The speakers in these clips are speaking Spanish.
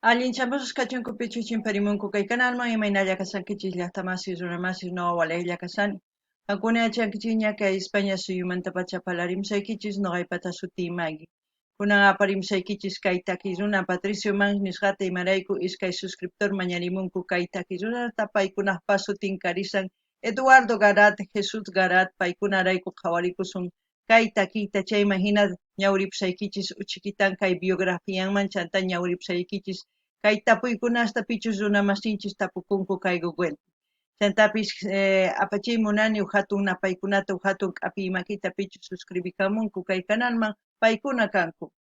Allinchamos kachunkupi chuchinparimunku kay kanalman imaynalla kasankichis llaqtamasis runamasis no waleylla kasani. Hakuna chankichiña kay España suyumanta pachapallarimsaykichis noqaypata sutiymaki. Kunan aparimsaykichis kay takiruna Patricio Mans nisqata imarayku iskay suscriptor mañarimunku kay takirunata paykunaqpa sutin karisan Eduardo Garat, Jesus Garat paykunarayku qhawarikusun kay takiyta chayman hina ñawripusaykichis uchikitan kay biografianman chanta ñawripusaykichis kay tapuykunasta pichus runamasinchis tapukunku kay Google. Chantapis apachay munani hatun napaykunata hatun k'api makita pichus suscribikamunku kay kanalman paykuna kanku.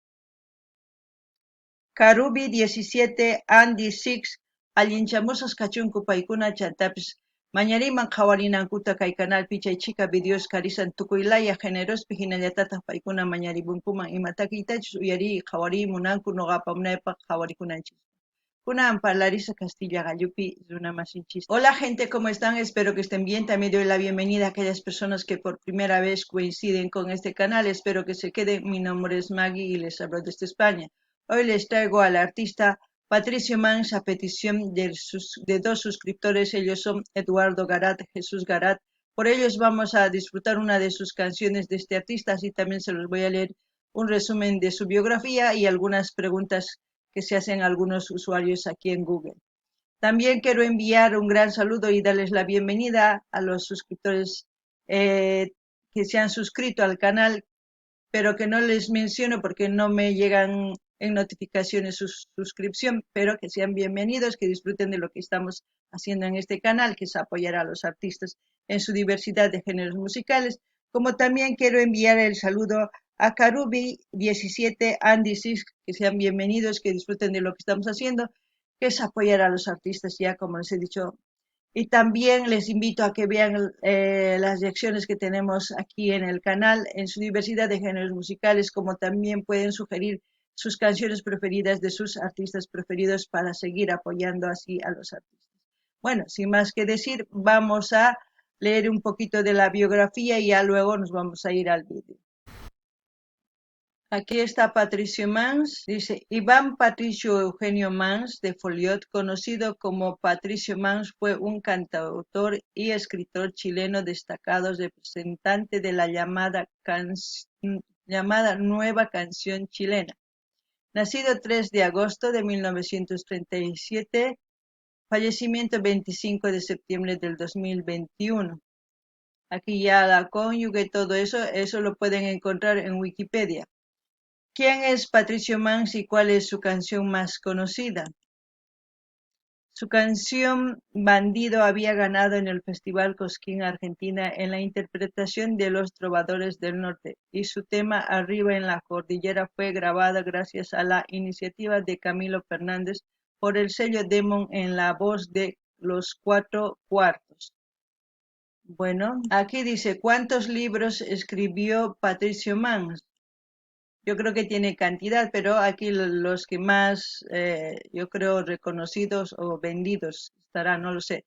Karubi 17 Andy 6 allinchamusas kachunku paykuna chantapis mañariman qhawarinankuta kay kanalpi chay chika videos karisan tukuylaya generospi hinallatataq paykuna mañaribunkuman ima takiytachus uyari qhawari munanku noqapa munaypaq qhawarikunanchis. Kunan Larisa Castilla Gallupi, Zuna Masinchis. Hola gente, ¿cómo están? Espero que estén bien. También doy la bienvenida a aquellas personas que por primera vez coinciden con este canal. Espero que se queden. Mi nombre es Maggie y les hablo desde España. Hoy les traigo al artista Patricio Mans a petición de dos suscriptores. Ellos son Eduardo Garat, Jesús Garat. Por ellos vamos a disfrutar una de sus canciones de este artista. Así también se los voy a leer un resumen de su biografía y algunas preguntas que se hacen algunos usuarios aquí en Google. También quiero enviar un gran saludo y darles la bienvenida a los suscriptores que se han suscrito al canal, pero que no les menciono porque no me llegan en notificaciones su suscripción, pero que sean bienvenidos, que disfruten de lo que estamos haciendo en este canal, que es apoyar a los artistas en su diversidad de géneros musicales, como también quiero enviar el saludo a Karubi 17, Andy 6, que sean bienvenidos, que disfruten de lo que estamos haciendo, que es apoyar a los artistas ya, como les he dicho. Y también les invito a que vean las reacciones que tenemos aquí en el canal, en su diversidad de géneros musicales, como también pueden sugerir sus canciones preferidas de sus artistas preferidos para seguir apoyando así a los artistas. Bueno, sin más que decir, vamos a leer un poquito de la biografía y ya luego nos vamos a ir al vídeo. Aquí está Patricio Mans, dice Iván Patricio Eugenio Mans de Foliot, conocido como Patricio Mans, fue un cantautor y escritor chileno destacado, representante de la llamada Nueva Canción Chilena. Nacido 3 de agosto de 1937, fallecimiento 25 de septiembre del 2021. Aquí ya la cónyuge, todo eso lo pueden encontrar en Wikipedia. ¿Quién es Patricio Mans y cuál es su canción más conocida? Su canción Bandido había ganado en el Festival Cosquín Argentina en la interpretación de Los Trovadores del Norte y su tema Arriba en la Cordillera fue grabada gracias a la iniciativa de Camilo Fernández por el sello Demon en la voz de Los Cuatro Cuartos. Bueno, aquí dice, ¿cuántos libros escribió Patricio Mans? Yo creo que tiene cantidad, pero aquí los que más, yo creo, reconocidos o vendidos estarán, no lo sé.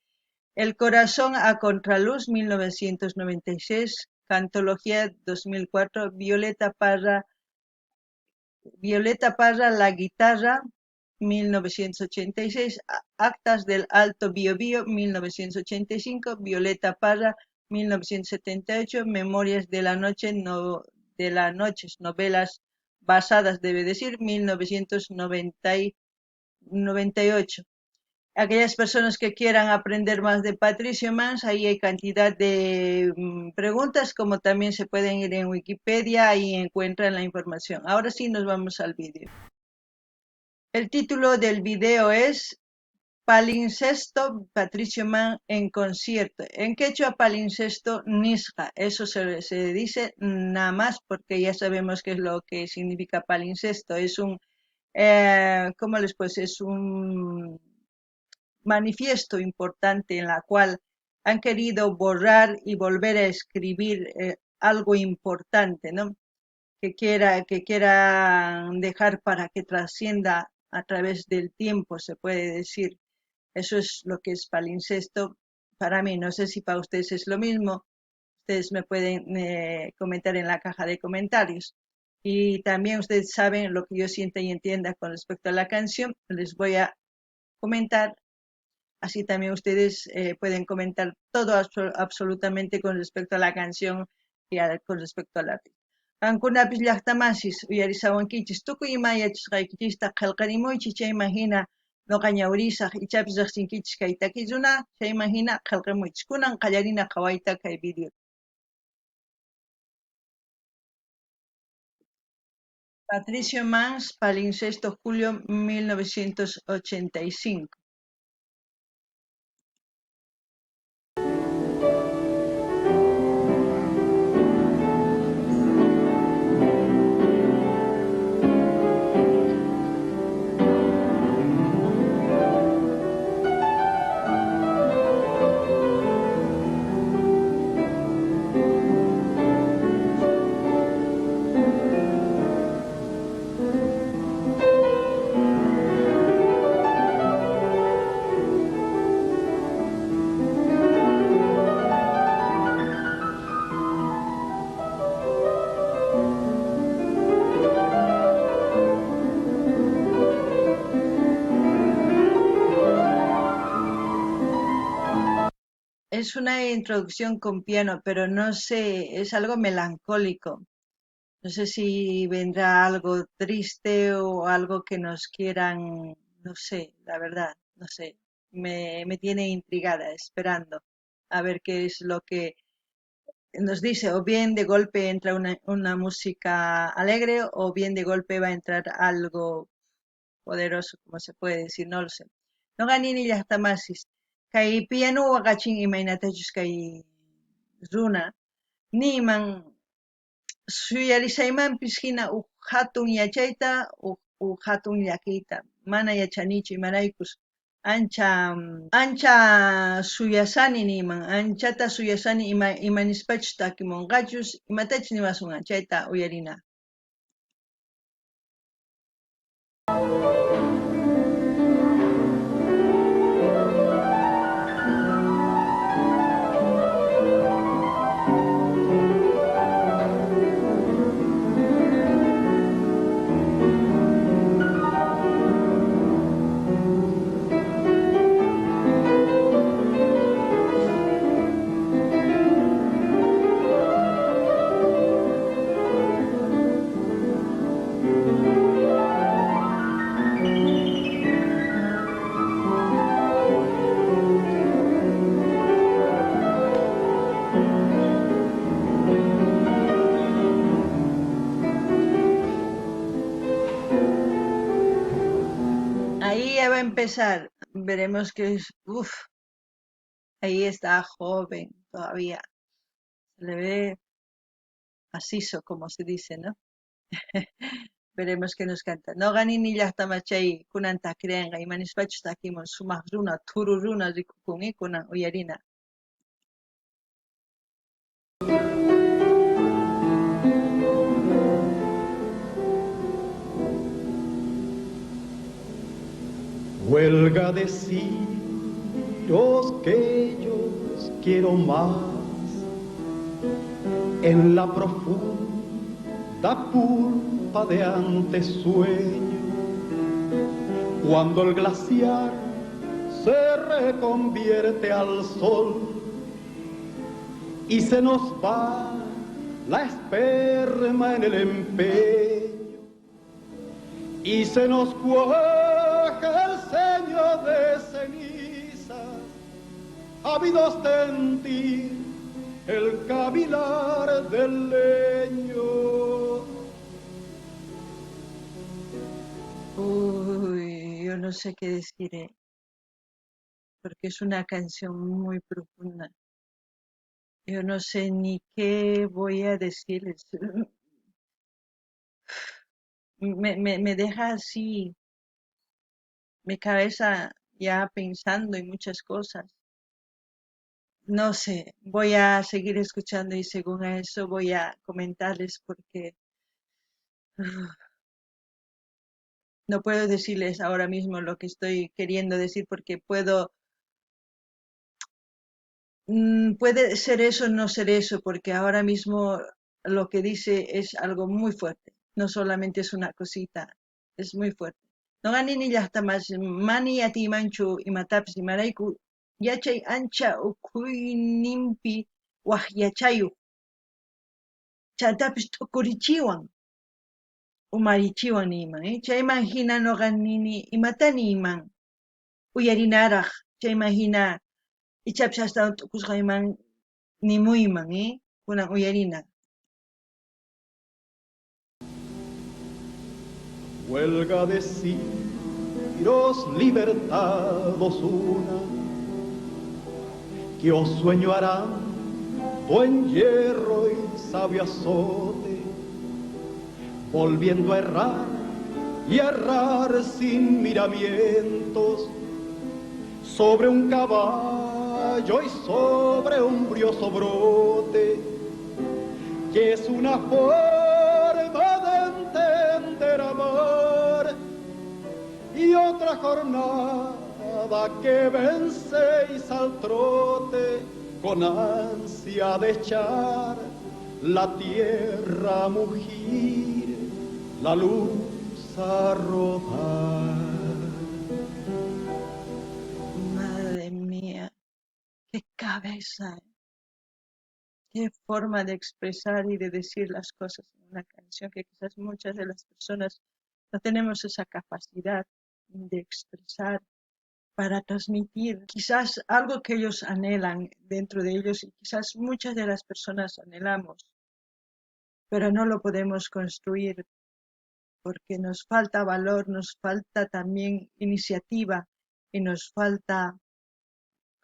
El corazón a contraluz, 1996, Cantología 2004, Violeta Parra, La guitarra, 1986, Actas del Alto Biobío, 1985, Violeta Parra, 1978, Memorias de la Noche, de la Noches, novelas basadas, debe decir, 1998. Aquellas personas que quieran aprender más de Patricio Mans, ahí hay cantidad de preguntas, como también se pueden ir en Wikipedia y encuentran la información. Ahora sí nos vamos al vídeo. El título del video es Palincesto Patricio Mans en concierto. En quechua palincesto nisqa. Eso se dice nada más porque ya sabemos qué es lo que significa palincesto. Es un, ¿cómo les puedo decir? Es un manifiesto importante en la cual han querido borrar y volver a escribir algo importante, ¿no? Que quieran dejar para que trascienda a través del tiempo, se puede decir. Eso es lo que es palincesto para mí. No sé si para ustedes es lo mismo. Ustedes me pueden comentar en la caja de comentarios. Y también ustedes saben lo que yo sienta y entienda con respecto a la canción. Les voy a comentar. Así también ustedes pueden comentar todo absolutamente con respecto a la canción y con respecto al artista. Ankunapis llaqtamasis uyarisawankichis tukuy imayachisqaykichista qillqarimuychis chayman hina ñuqa ñawrisaq ichapis riqsinkichis kay takilluna chayman hina qillqamuychis kunan qallarina qhawayta kay video. Patricio Mans, palincesto julio 1985. Es una introducción con piano, pero no sé, es algo melancólico. No sé si vendrá algo triste o algo que nos quieran, no sé, la verdad, no sé. Me tiene intrigada, esperando a ver qué es lo que nos dice. O bien de golpe entra una música alegre, o bien de golpe va a entrar algo poderoso, como se puede decir, no lo sé. No ganini llaqtamasis. Kay piano waqachin imaynatachus kay runa. Niman suyarisaymanpis hina hatun yachayta hatun llakiyta. Mana yachanichu imaraykus. Ancha, ancha suyasani niman. Anchata suyasani imanispachus takimunqachus. Imatachus nimasunqa chayta uyarina. Ahí ya va a empezar. Veremos que es, ahí está joven todavía. Se le ve macizo, como se dice, ¿no? Veremos qué nos canta. No ganin ni llaqtamachay kunanta creenqa imanispachus takimun sumaq runa, thuru runa rikukuni kunan uyarina. Huelga deciros que yo os quiero más en la profunda pulpa de antesueño, cuando el glaciar se reconvierte al sol y se nos va la esperma en el empeño y se nos cuaja el ceño de cenizas, ávidos de sentir el cavilar del leño. Uy, yo no sé qué deciré, porque es una canción muy profunda. Yo no sé ni qué voy a decirles. Me deja así, mi cabeza ya pensando en muchas cosas. No sé, voy a seguir escuchando y según eso voy a comentarles porque no puedo decirles ahora mismo lo que estoy queriendo decir porque puede ser eso, no ser eso, porque ahora mismo lo que dice es algo muy fuerte. no solamente es una cosita, es muy fuerte. No ganini llaqtamas mani atimanchu imatapis imarayku yachay ancha ukhuyninpi waqyachayuq chaytapis t'ukurichiwan umarichiwan niman chayman hina noqa nini imatani iman uyarinaraq chayman hina ichapis astawan t'ukusqayman nimuyman kunan uyarina. Huelga deciros libertados una, que os sueño harán buen hierro y sabio azote, volviendo a errar sin miramientos, sobre un caballo y sobre un brioso brote, que es una forma de entender amor, y otra jornada que vencéis al trote, con ansia de echar la tierra a mugir, la luz a rodar. Madre mía, qué cabeza, qué forma de expresar y de decir las cosas en una canción que quizás muchas de las personas no tenemos esa capacidad de expresar para transmitir quizás algo que ellos anhelan dentro de ellos y quizás muchas de las personas anhelamos, pero no lo podemos construir porque nos falta valor, nos falta también iniciativa y nos falta,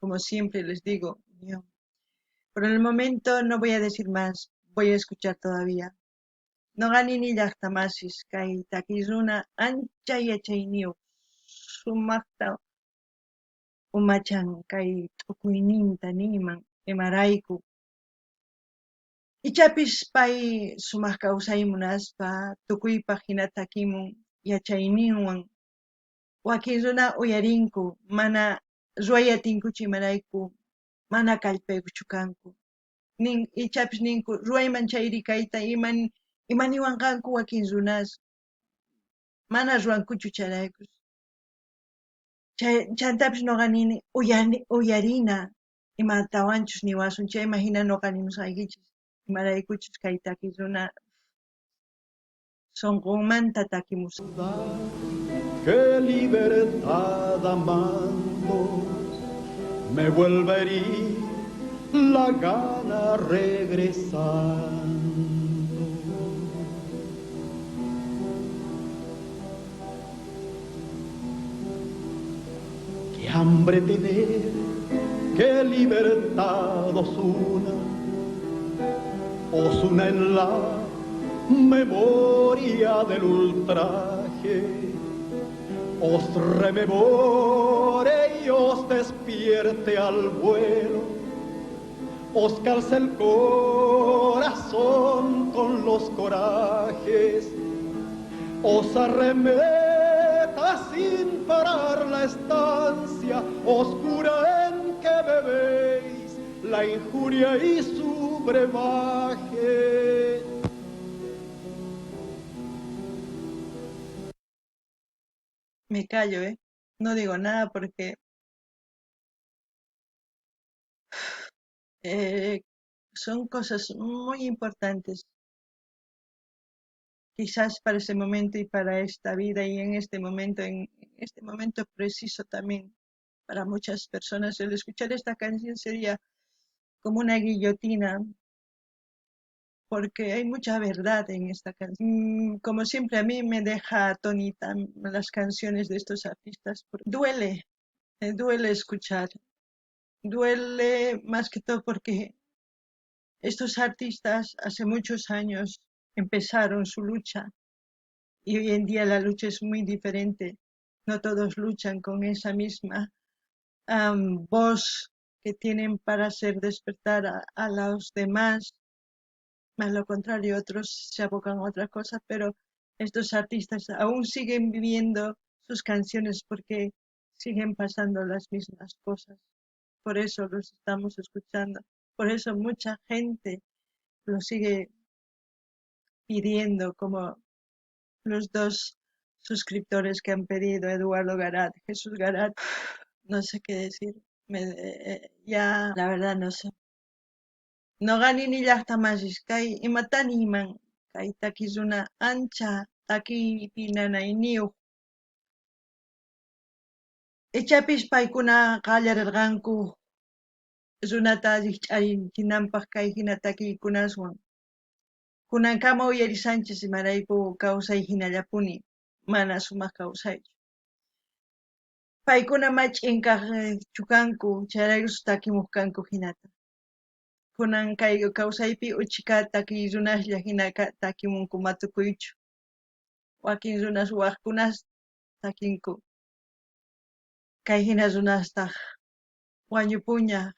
como siempre les digo, unión. Por el momento no voy a decir más, voy a escuchar todavía. No ganini llaqtamasis kay takisruna ancha yachayniyu sumaqta umachan kay t'ukuyninta niman imarayku. Ichapis pay sumaq kawsay munaspa tukuypaq hina takimun yachayninwan wakin runa uyarinku mana ruwayatinkuchu imarayku mana kallpaykuchu kanku. Ichapis ninku ruwayman chayri kayta imaniwan kanku wakin runas mana ruwankuchu chayraykus. Chantapis noqa nini uyarina imatawanchus niwasun chayman hina noqa nimusqaykichis imaraykuchus kay takis runa sunqunmanta takimusqa. Que libertad amando me vuelve a herir la gana regresando. Qué hambre tener, qué libertad os una en la memoria del ultraje, os rememore y os despierte al vuelo, os calce el corazón con los corajes, os arremeta sin parar la estancia oscura en que bebéis la injuria y su brebaje. Me callo, no digo nada porque son cosas muy importantes, quizás para ese momento y para esta vida y en este momento preciso también para muchas personas. El escuchar esta canción sería como una guillotina porque hay mucha verdad en esta canción. Como siempre a mí me deja atónita las canciones de estos artistas. Duele, me duele escuchar, duele más que todo porque estos artistas hace muchos años empezaron su lucha y hoy en día la lucha es muy diferente. No todos luchan con esa misma voz que tienen para hacer despertar a los demás. Más lo contrario, otros se abocan a otra cosa, pero estos artistas aún siguen viviendo sus canciones porque siguen pasando las mismas cosas. Por eso los estamos escuchando. Por eso mucha gente lo sigue pidiendo como los dos suscriptores que han pedido, Eduardo Garat, Jesús Garat, no sé qué decir. Ya, la verdad, no sé. No gani ni llaqtamashis kay imatani iman kay takisuna ancha takipi nanayniyuq. Ichapis paykuna qallarirqanku runata allich'arinchinanpaq kay hina takiykunaswan. Kunankama uyarisanchis imarayku kawsay hinallapuni, mana sumaq kawsaychu. Paykuna mach'inkaqchu kanku, chayraykus takimuq kanku hinata. Kunan kay kawsaypi uchika takiy runaslla hina takimunku matukuychu. Wakin runas waqkunas takinku. Kay hina runastaq wañupuña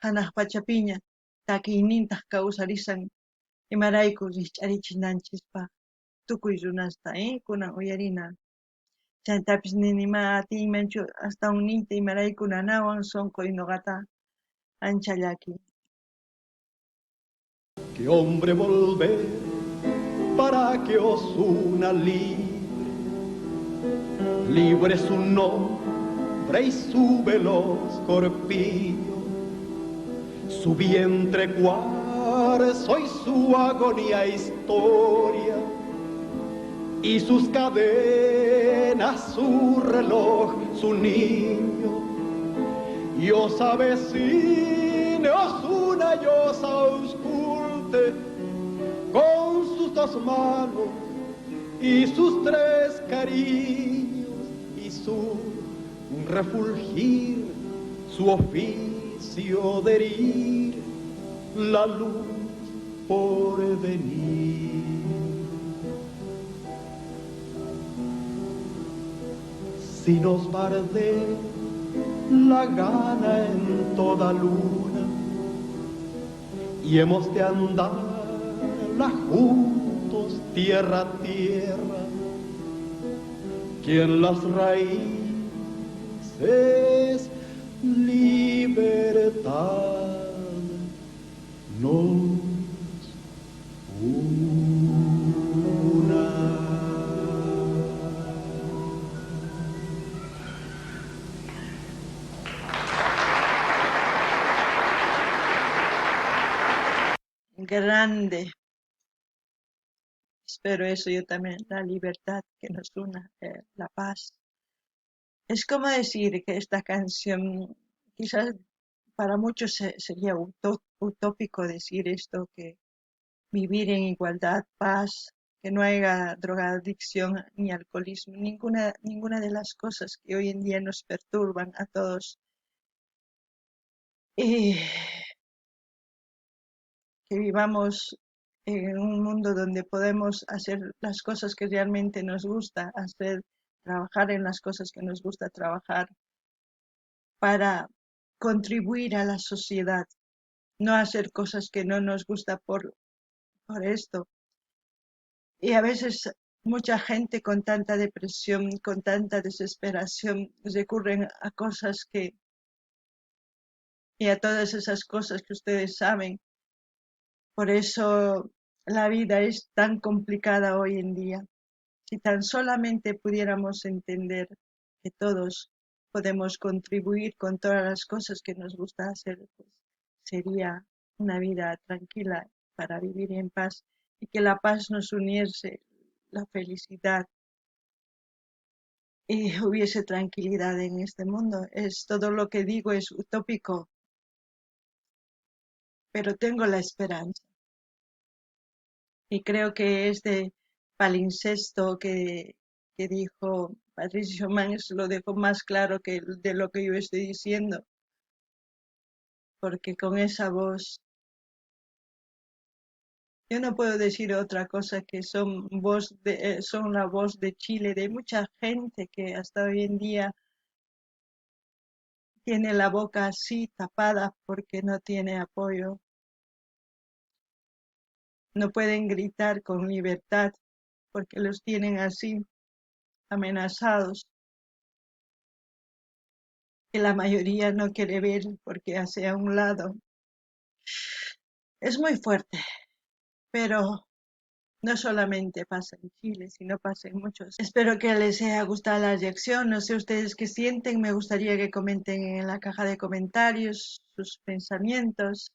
hanaq pachapiña takiynintaq kawsarisan imarayku riqch'arichinanchispaq tukuy runasta, kunan uyarina. Chaytapis nini ma atiymanchu astawan niyta imarayku nanawan sunquy nuqata ancha llaki. Que hombre volver para que os una libre su nombre y su veloz corpiño, su vientre cuarzo y su agonía historia, y sus cadenas, su reloj, su niño, y os avecine, os una y os ausculte con sus dos manos y sus tres cariños y su refulgir, su oficio de herir la luz por venir. Si nos barde la gana en toda luna y hemos de andarla juntos tierra a tierra, quien las raíces libertad nos una. Grande. Espero eso yo también, la libertad que nos una, la paz. Es como decir que esta canción, quizás para muchos sería utópico decir esto, que vivir en igualdad, paz, que no haya drogadicción ni alcoholismo, ninguna de las cosas que hoy en día nos perturban a todos. Que vivamos en un mundo donde podemos hacer las cosas que realmente nos gusta hacer, trabajar en las cosas que nos gusta trabajar para contribuir a la sociedad, no hacer cosas que no nos gusta por esto. Y a veces mucha gente con tanta depresión, con tanta desesperación, recurren a cosas y a todas esas cosas que ustedes saben. Por eso la vida es tan complicada hoy en día. Si tan solamente pudiéramos entender que todos podemos contribuir con todas las cosas que nos gusta hacer, pues sería una vida tranquila para vivir en paz y que la paz nos uniese, la felicidad y hubiese tranquilidad en este mundo. Es todo lo que digo es utópico, pero tengo la esperanza. Y creo que este palincesto que dijo Patricio Manns lo dejó más claro que de lo que yo estoy diciendo, porque con esa voz, yo no puedo decir otra cosa que son la voz de Chile, de mucha gente que hasta hoy en día tiene la boca así tapada porque no tiene apoyo. No pueden gritar con libertad porque los tienen así amenazados. Que la mayoría no quiere ver porque hace a un lado. Es muy fuerte, pero No solamente pasa en Chile, sino pasa en muchos. Espero que les haya gustado la reacción. No sé ustedes qué sienten. Me gustaría que comenten en la caja de comentarios sus pensamientos.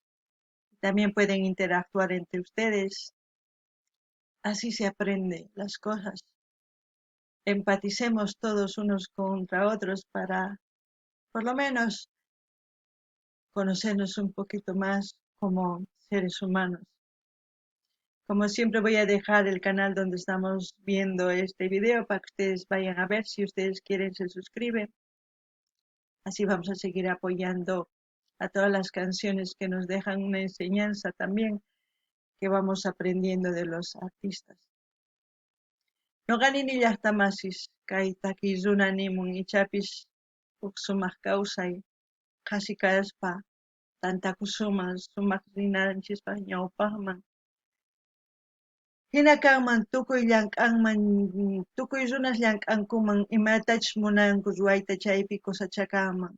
También pueden interactuar entre ustedes. Así se aprende las cosas. Empaticemos todos unos contra otros para, por lo menos, conocernos un poquito más como seres humanos. Como siempre voy a dejar el canal donde estamos viendo este video para que ustedes vayan a ver. Si ustedes quieren se suscriben. Así vamos a seguir apoyando a todas las canciones que nos dejan una enseñanza también que vamos aprendiendo de los artistas. Noqani llaqtamasis kay takiyuna nimun ichapis huk sumaq kawsay qasi kaspa tantakusuman sumaq rinanchispaq ñawpaqman. Hina kanman tukuy llank'anman tukuy runas llank'ankuman imatachus munanku ruwayta chaypi kusachakaman.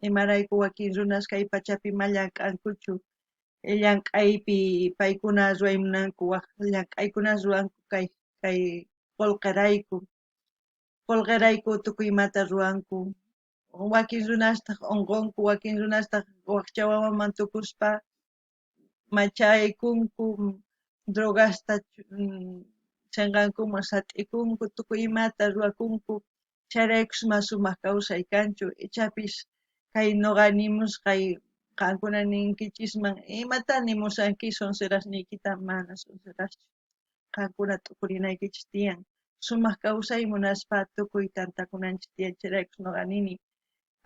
Imarayku wakin runas kay pachapi ma llank'ankuchu llank'aypi paykuna ruwaymunanku waq llank'aykuna ruwanku kay qullqirayku tukuy imata ruwanku. Wakin runastaq unqunku, wakin runastaq wakcha wawaman tukuspa machaykunku, drogasta chinqankuman sat'ikunku, tukuy imata ruwakunku. Chayraykus sumaq kawsay kanchu. Ichapis kay nuqa nimusqay qankuna ninkichisman imatani musanki sonserasniykita mana sonseraschu. Qankuna tukurinaykichis tiyan. Sumaq kawsay munaspa tukuy tantakunanchis tiyan. Chayraykus nuqa nini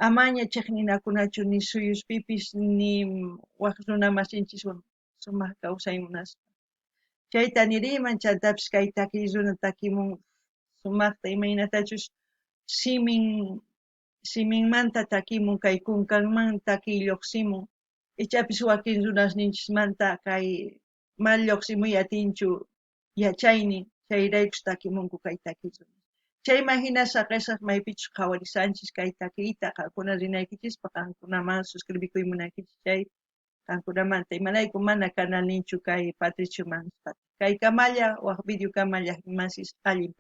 amaña chiqninakunachu ni suyuspipis ni waq runa masinchikwan sumaq kawsay munaspa. Chayta niriman chantapis kay takiy runa takimun sumaqta imaynatachus siminmanta takimun kay kunkanman takiy lluqsimun. Ichapis wakin runasninchismanta kay mal lluqsimuy atinchu yachayni chayraykus takimunku kay takiy runa. Chayman hina saqisaq maypichus qhawarisanchis kay takiyta qankuna rinaykichispa qankunaman suscribikuy munankichis chay qankunamanta imarayku mana kanal ninchu kay Patricio Manspa. Kay kamalla waq video kamalla masis allin